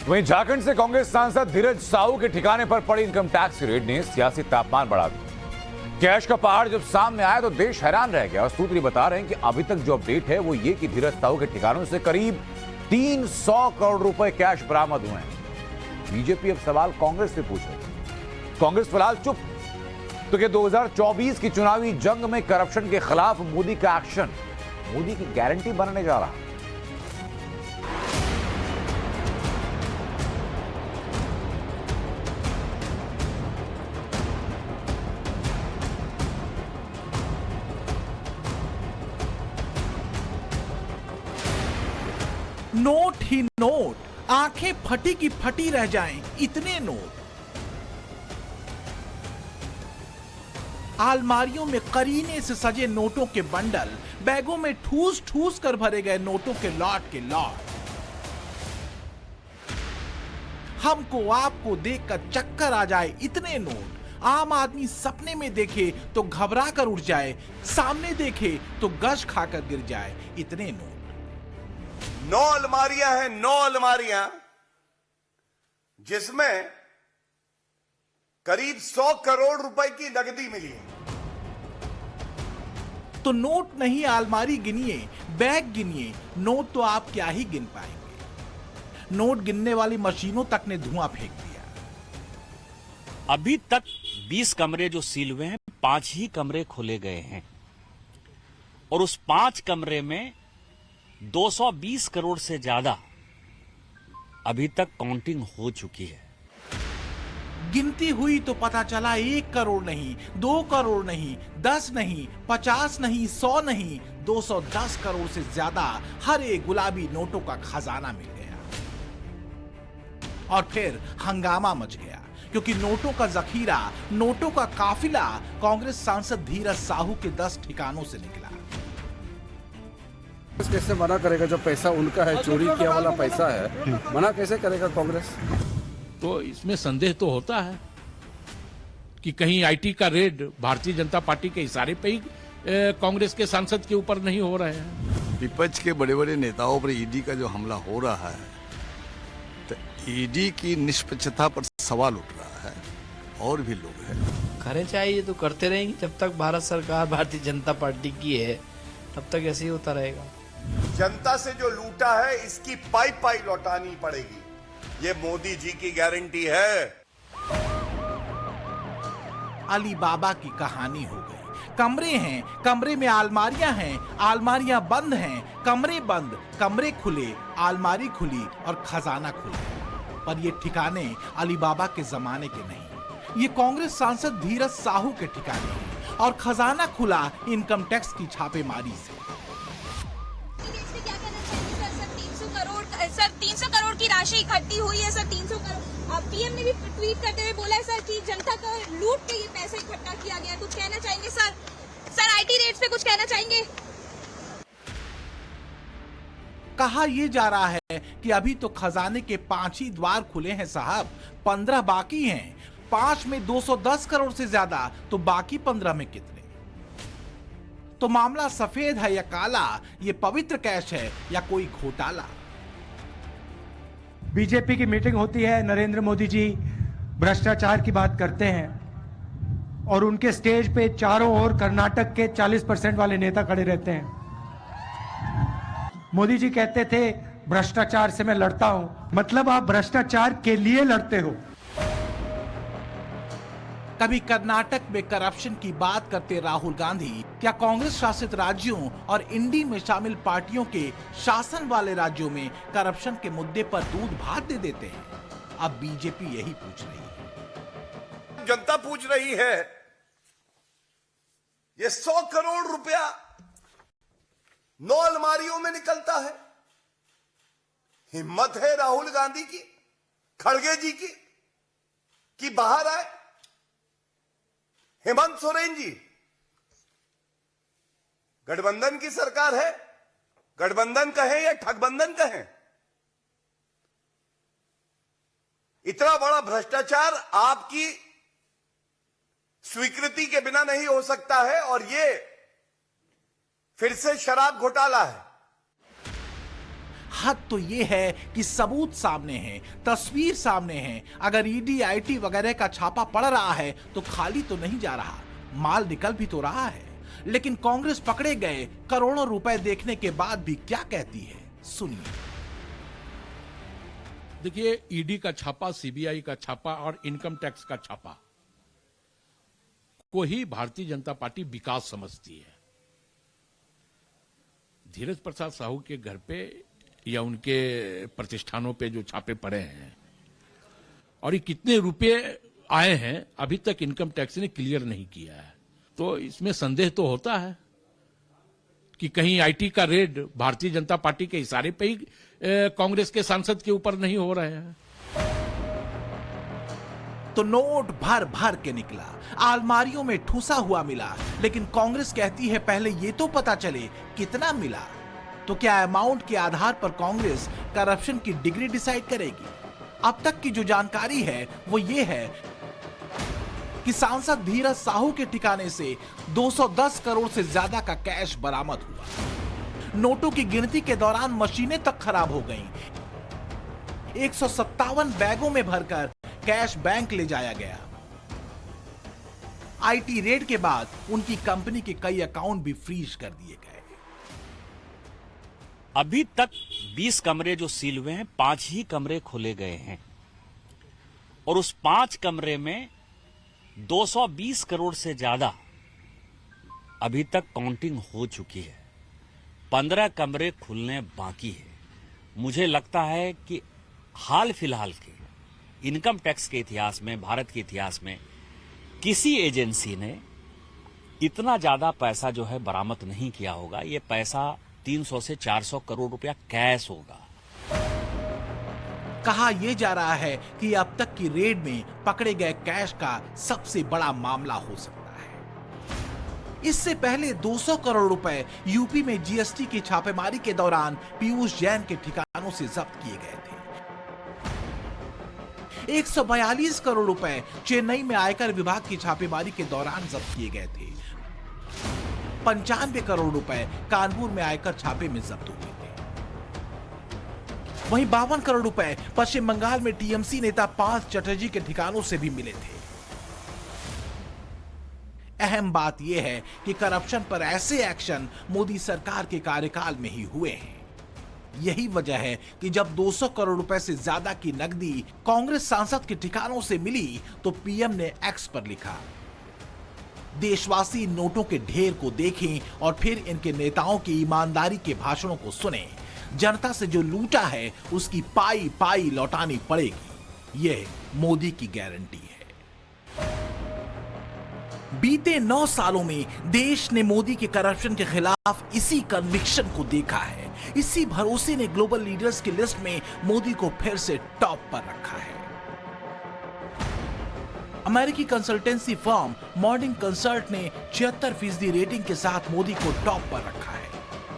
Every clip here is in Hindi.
वहीं झारखंड से कांग्रेस सांसद धीरज साहू के ठिकाने पर पड़ी इनकम टैक्स रेड ने सियासी तापमान बढ़ा दिया। कैश का पहाड़ जब सामने आया तो देश हैरान रह गया और सूत्र बता रहे हैं कि अभी तक जो अपडेट है वो ये कि धीरज साहू के ठिकानों से करीब 300 करोड़ रुपए कैश बरामद हुए हैं। बीजेपी अब सवाल कांग्रेस से पूछ रही है। कांग्रेस फिलहाल चुप, तो क्या 2024 की चुनावी जंग में करप्शन के खिलाफ मोदी का एक्शन मोदी की गारंटी बनने जा रहा है? नोट ही नोट, आंखें फटी की फटी रह जाएं, इतने नोट। अलमारियों में करीने से सजे नोटों के बंडल, बैगों में ठूस ठूस कर भरे गए नोटों के लॉट। हमको आपको देखकर चक्कर आ जाए, इतने नोट। आम आदमी सपने में देखे तो घबरा कर उठ जाए, सामने देखे तो गश खाकर गिर जाए, इतने नोट। 9 अलमारियां हैं, 9 अलमारियां, जिसमें करीब 100 करोड़ रुपए की नकदी मिली है। तो नोट नहीं अलमारी गिनिए, बैग गिनिए, नोट तो आप क्या ही गिन पाएंगे। नोट गिनने वाली मशीनों तक ने धुआं फेंक दिया। अभी तक 20 कमरे जो सील हुए हैं, 5 ही कमरे खोले गए हैं और उस 5 कमरे में 220 करोड़ से ज्यादा अभी तक काउंटिंग हो चुकी है। गिनती हुई तो पता चला 1 करोड़ नहीं, 2 करोड़ नहीं, 10 नहीं, 50 नहीं, 100 नहीं, 210 करोड़ से ज्यादा हर एक गुलाबी नोटों का खजाना मिल गया। और फिर हंगामा मच गया, क्योंकि नोटों का जखीरा, नोटों का काफिला कांग्रेस सांसद धीरज साहू के 10 ठिकानों से निकला। कैसे मना करेगा जब पैसा उनका है, चोरी किया वाला पैसा है, मना कैसे करेगा कांग्रेस? तो इसमें संदेह तो होता है कि कहीं आईटी का रेड भारतीय जनता पार्टी के इशारे पे ही कांग्रेस के सांसद के ऊपर नहीं हो रहे हैं। विपक्ष के बड़े बड़े नेताओं पर ईडी का जो हमला हो रहा है, तो ईडी की निष्पक्षता पर सवाल उठ रहा है। और भी लोग हैं, करे चाहिए तो करते रहेंगे जब तक भारत सरकार भारतीय जनता पार्टी की है, तब तक ऐसे ही होता रहेगा। जनता से जो लूटा है इसकी पाई पाई लौटानी पड़ेगी, ये मोदी जी की गारंटी है। अली बाबा की कहानी हो गई। कमरे हैं, कमरे में अलमारियां हैं, अलमारियां बंद हैं, कमरे बंद, कमरे खुले, अलमारी खुली और खजाना खुला। पर ये ठिकाने अली बाबा के जमाने के नहीं, ये कांग्रेस सांसद धीरज साहू के ठिकाने हैं और खजाना खुला इनकम टैक्स की छापेमारी से। सर 300 करोड़ की राशि इकट्ठी हुई है। सर 300 करोड़, अब पीएम ने भी ट्वीट करते हुए बोला है सर कि जनता का लूट के ये पैसा इकट्ठा किया गया है। कुछ कहना चाहेंगे सर? सर आईटी रेट्स पे कुछ कहना चाहेंगे? कहा यह जा रहा है कि अभी तो खजाने के 5 ही द्वार खुले हैं साहब, 15 बाकी हैं। 5 में 210 करोड़ से ज्यादा, तो बाकी 15 में कितने? तो मामला सफेद है या काला, ये पवित्र कैश है या कोई घोटाला? बीजेपी की मीटिंग होती है, नरेंद्र मोदी जी भ्रष्टाचार की बात करते हैं और उनके स्टेज पे चारों ओर कर्नाटक के 40% वाले नेता खड़े रहते हैं। मोदी जी कहते थे भ्रष्टाचार से मैं लड़ता हूं, मतलब आप भ्रष्टाचार के लिए लड़ते हो। कभी कर्नाटक में करप्शन की बात करते राहुल गांधी क्या कांग्रेस शासित राज्यों और इंडी में शामिल पार्टियों के शासन वाले राज्यों में करप्शन के मुद्दे पर दूध भात दे देते हैं? अब बीजेपी यही पूछ रही है। जनता पूछ रही है, ये 100 करोड़ रुपया 9 अलमारियों में निकलता है। हिम्मत है राहुल गांधी की, खड़गे जी की बाहर आए। हेमंत सोरेन जी, गठबंधन की सरकार है, गठबंधन कहें या ठगबंधन कहें, इतना बड़ा भ्रष्टाचार आपकी स्वीकृति के बिना नहीं हो सकता है और ये फिर से शराब घोटाला है। हद तो ये है कि सबूत सामने है, तस्वीर सामने है। अगर ईडी, आईटी वगैरह का छापा पड़ रहा है तो खाली तो नहीं जा रहा, माल निकल भी तो रहा है। लेकिन कांग्रेस पकड़े गए करोड़ों रुपए देखने के बाद भी क्या कहती है, सुनिए। देखिए, ईडी का छापा, सीबीआई का छापा और इनकम टैक्स का छापा को ही भारतीय जनता पार्टी विकास समझती है। धीरज प्रसाद साहू के घर पे या उनके प्रतिष्ठानों पे जो छापे पड़े हैं और ये कितने रुपए आए हैं अभी तक इनकम टैक्स ने क्लियर नहीं किया है, तो इसमें संदेह तो होता है कि कहीं आईटी का रेड भारतीय जनता पार्टी के इशारे पे ही कांग्रेस के सांसद के ऊपर नहीं हो रहे हैं। तो नोट भर भर के निकला, अलमारियों में ठूसा हुआ मिला, लेकिन कांग्रेस कहती है पहले ये तो पता चले कितना मिला। तो क्या अमाउंट के आधार पर कांग्रेस करप्शन की डिग्री डिसाइड करेगी? अब तक की जो जानकारी है वो ये है कि सांसद धीरज साहू के ठिकाने से 210 करोड़ से ज्यादा का कैश बरामद हुआ। नोटों की गिनती के दौरान मशीनें तक खराब हो गईं। 157 बैगों में भरकर कैश बैंक ले जाया गया। आईटी रेड के बाद उनकी कंपनी के कई अकाउंट भी फ्रीज कर दिए गए। अभी तक 20 कमरे जो सील हुए हैं, 5 ही कमरे खोले गए हैं और उस 5 कमरे में 220 करोड़ से ज्यादा अभी तक काउंटिंग हो चुकी है। 15 कमरे खुलने बाकी है। मुझे लगता है कि हाल फिलहाल के इनकम टैक्स के इतिहास में, भारत के इतिहास में किसी एजेंसी ने इतना ज्यादा पैसा जो है बरामद नहीं किया होगा। ये पैसा 300 से 400 करोड़ रुपया कैश होगा। कहा यह जा रहा है कि अब तक की रेड में पकड़े गए कैश का सबसे बड़ा मामला हो सकता है। इससे पहले 200 करोड़ रुपए यूपी में जीएसटी की छापेमारी के दौरान पीयूष जैन के ठिकानों से जब्त किए गए थे। 142 करोड़ रुपए चेन्नई में आयकर विभाग की छापेमारी के दौरान जब्त किए गए थे। 95 करोड़ रुपए कानपुर में आयकर छापे में जब्त हुए थे। वहीं 52 करोड़ रुपए पश्चिम बंगाल में टीएमसी नेता पार्थ चटर्जी के ठिकानों से भी मिले थे। अहम बात यह है कि करप्शन पर ऐसे एक्शन मोदी सरकार के कार्यकाल में ही हुए हैं। यही वजह है कि जब 200 करोड़ रुपए से ज्यादा की नकदी कांग्रेस सांसद के ठिकानों से मिली तो पीएम ने एक्स पर लिखा, देशवासी नोटों के ढेर को देखें और फिर इनके नेताओं की ईमानदारी के भाषणों को सुने। जनता से जो लूटा है उसकी पाई पाई लौटानी पड़ेगी। यह मोदी की गारंटी है। बीते 9 सालों में देश ने मोदी के करप्शन के खिलाफ इसी कन्विक्शन को देखा है। इसी भरोसे ने ग्लोबल लीडर्स की लिस्ट में मोदी को फिर से टॉप पर रखा है। अमेरिकी कंसल्टेंसी फर्म मॉर्निंग कंसल्ट ने 76% रेटिंग के साथ मोदी को टॉप पर रखा है।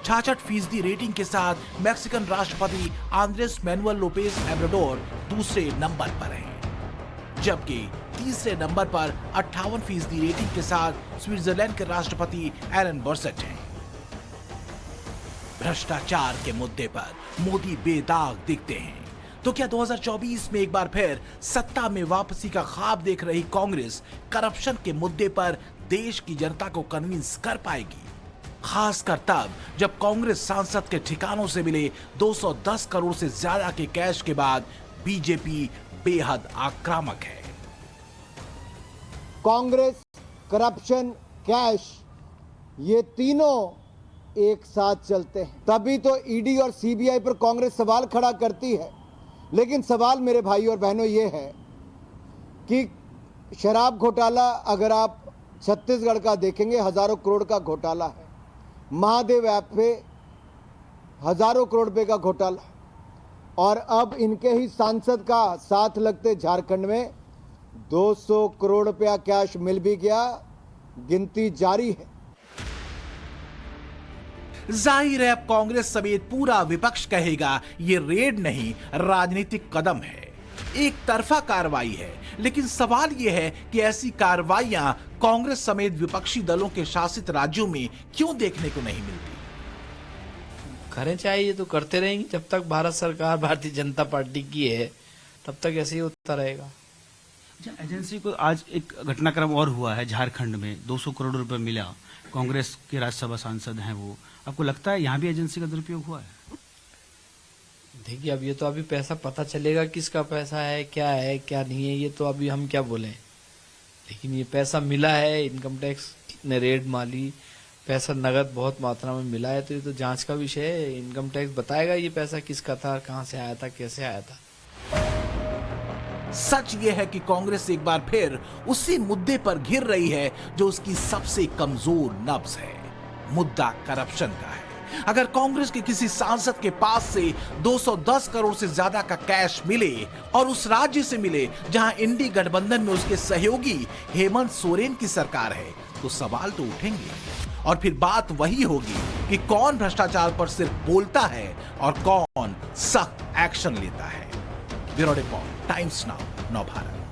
66% रेटिंग के साथ मैक्सिकन राष्ट्रपति आंद्रेस मैनुअल लोपेज ओब्राडोर दूसरे नंबर पर हैं, जबकि तीसरे नंबर पर 58% रेटिंग के साथ स्विट्जरलैंड के राष्ट्रपति एलन बर्सेट हैं। भ्रष्टाचार के मुद्दे पर मोदी बेदाग दिखते हैं। तो क्या 2024 में एक बार फिर सत्ता में वापसी का ख्वाब देख रही कांग्रेस करप्शन के मुद्दे पर देश की जनता को कन्विंस कर पाएगी? खासकर तब जब कांग्रेस सांसद के ठिकानों से मिले 210 करोड़ से ज्यादा के कैश के बाद बीजेपी बेहद आक्रामक है। कांग्रेस, करप्शन, कैश, ये तीनों एक साथ चलते हैं। तभी तो ईडी और सीबीआई पर कांग्रेस सवाल खड़ा करती है। लेकिन सवाल मेरे भाई और बहनों ये है कि शराब घोटाला अगर आप छत्तीसगढ़ का देखेंगे, हजारों करोड़ का घोटाला है। महादेव ऐप पे हजारों करोड़ रुपए का घोटाला, और अब इनके ही सांसद का साथ लगते झारखंड में 200 करोड़ रुपया कैश मिल भी गया। गिनती जारी है। जाहिर है अब कांग्रेस समेत पूरा विपक्ष कहेगा ये रेड नहीं, राजनीतिक कदम है, एक तरफा कार्रवाई है। लेकिन सवाल यह है कि ऐसी कार्रवाइयां कांग्रेस समेत विपक्षी दलों के शासित राज्यों में क्यों देखने को नहीं मिलती? करें चाहे ये तो करते रहेंगे जब तक भारत सरकार भारतीय जनता पार्टी की है, तब तक ऐसे ही होता रहेगा। एजेंसी को आज एक घटनाक्रम और हुआ है झारखंड में, 200 करोड़ रुपए मिला, कांग्रेस के राज्यसभा सांसद हैं वो, आपको लगता है यहाँ भी एजेंसी का दुरुपयोग हुआ है? देखिए अब ये तो अभी पैसा पता चलेगा किसका पैसा है क्या नहीं है, ये तो अभी हम क्या बोले। लेकिन ये पैसा मिला है, इनकम टैक्स ने रेड मारी, पैसा नगद बहुत मात्रा में मिला है, तो ये तो जांच का विषय है। इनकम टैक्स बताएगा ये पैसा किसका था, कहां से आया था, कैसे आया था। सच ये है कि कांग्रेस एक बार फिर उसी मुद्दे पर घिर रही है जो उसकी सबसे कमजोर नब्ज है, मुद्दा करप्शन का है। अगर कांग्रेस के किसी सांसद के पास से 210 करोड़ से ज्यादा का कैश मिले और उस राज्य से मिले जहां इंडी गठबंधन में उसके सहयोगी हेमंत सोरेन की सरकार है, तो सवाल तो उठेंगे और फिर बात वही होगी कि कौन भ्रष्टाचार पर सिर्फ बोलता है और कौन सख्त एक्शन लेता है। ब्यूरो रिपोर्ट, टाइम्स नाउ, नव भारत।